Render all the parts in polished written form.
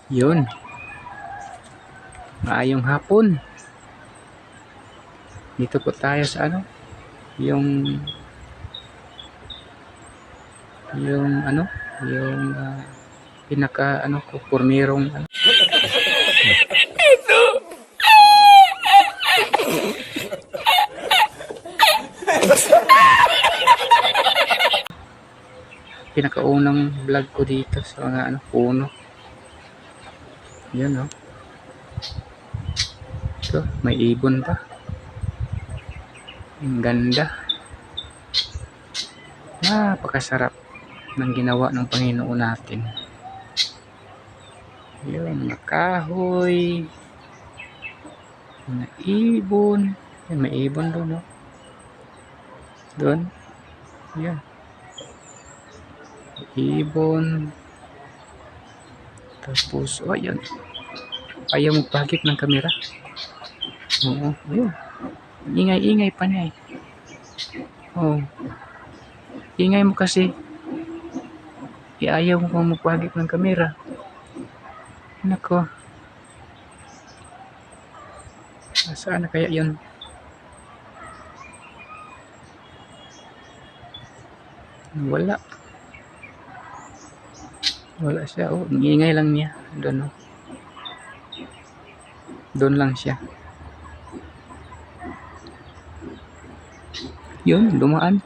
Yun, maayong hapon. Dito po tayo sa yung yung pinaka ko pormirong pinakaunang vlog ko dito sa mga puno. Yun ito, may ibon pa. Ang ganda. Napakasarap ng ginawa ng Panginoon natin. Yun, kahoy, mga ibon. Yan, may ibon doon, doon. Yan. Ibon. Tapos, yan. Ayaw magpahagip ng kamera. Oo, ayun. Ingay-ingay pa niya ingay mo kasi. Ayaw mo pang magpahagip ng kamera. Nako. Saan na kaya yun? Wala siya. Ingay lang niya. Doon doon lang siya. Yun, dumaan.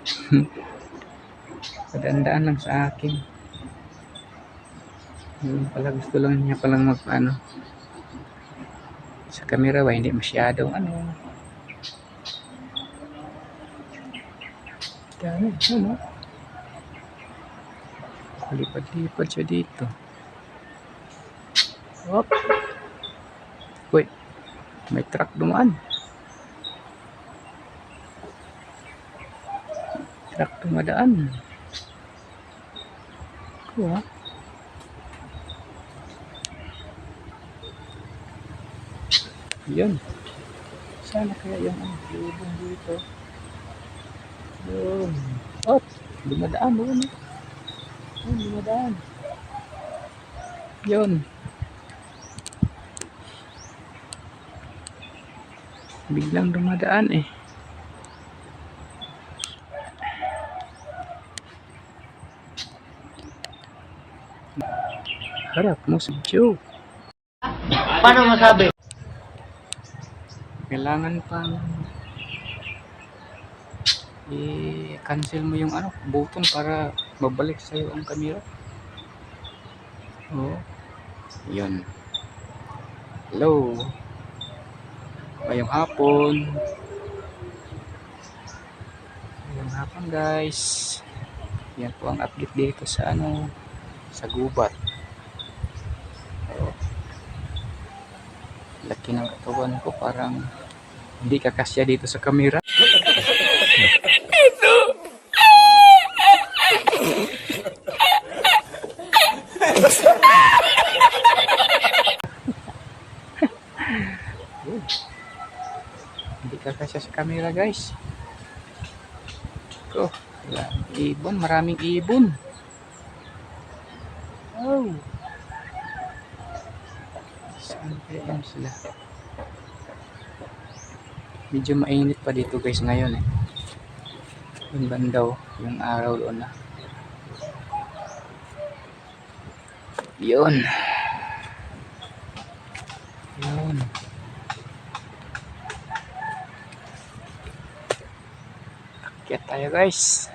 Padandaan lang sa akin. Yun pala, gusto lang niya palang sa camera hindi masyadong dami lipad-lipad siya dito. Wait, may truck dumaan. Truck dumadaan. Yun. Sana kaya yung ibon dito. Yun. Dumadaan doon. Dumadaan. Yun. Biglang dumadaan Harap mo si Joe. Paano masabi? Kailangan pang i-cancel mo yung button para mabalik sa'yo ang camera. Yun. Hello. Ngayong hapon. Ngayong hapon guys. Yan po ang update dito sa sa gubat. Laki ng katawan ko, parang hindi kakasya dito sa camera. Hindi kakasya sa camera guys. Ibon, maraming ibon. Saan kaya sila? Medyo mainit pa dito guys ngayon yung bandaw, yung araw doon yun. Akyat tayo guys.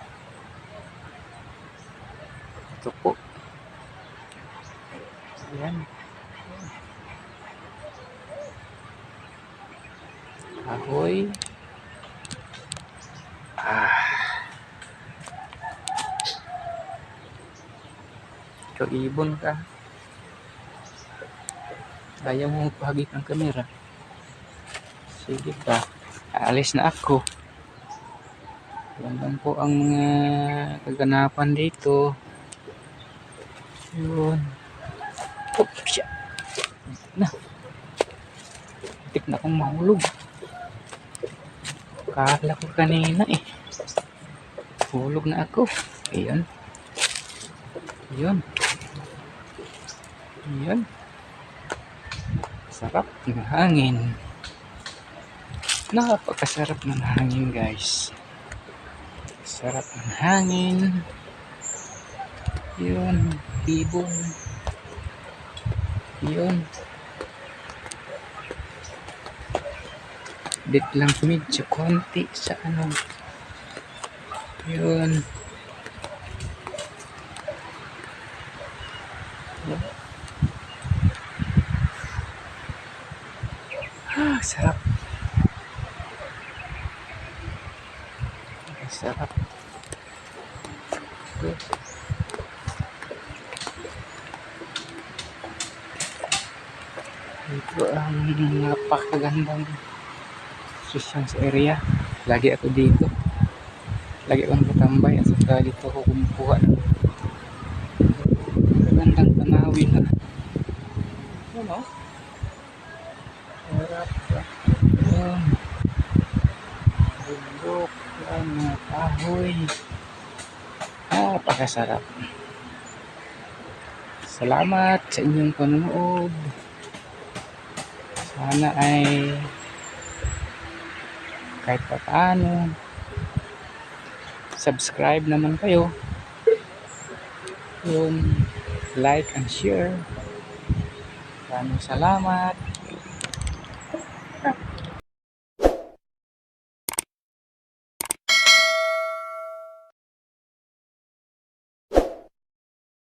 Ito po. Ayan. Ahoy. Ikaw ibon ka. Kaya mo magpahagip ng kamera. Sige pa. Aalis na ako. Yan lang po ang mga kaganapan dito. Yun. Siya. Tik na akong mahulog. Kala ko kanina hulog na ako. Ayan. Yun. Sarap ng hangin. Napakasarap ng hangin, guys. Sarap ng hangin. Yun, ibon. Yun. Dit lang medyo konti sa ano. Yun. Sarap. Sarap. Good. Ito ang napakagandang Christians area. Lagi ako dito. Lagi akong natambay at saka dito ako kumukuha ng magandang tanawin na. Ano? Sarap. Yun. Bundok. Yan, mga kahoy. Napakasarap. Salamat sa inyong panonood. Sana ay kahit pa paano subscribe naman kayo. Yun, like and share. Maraming salamat.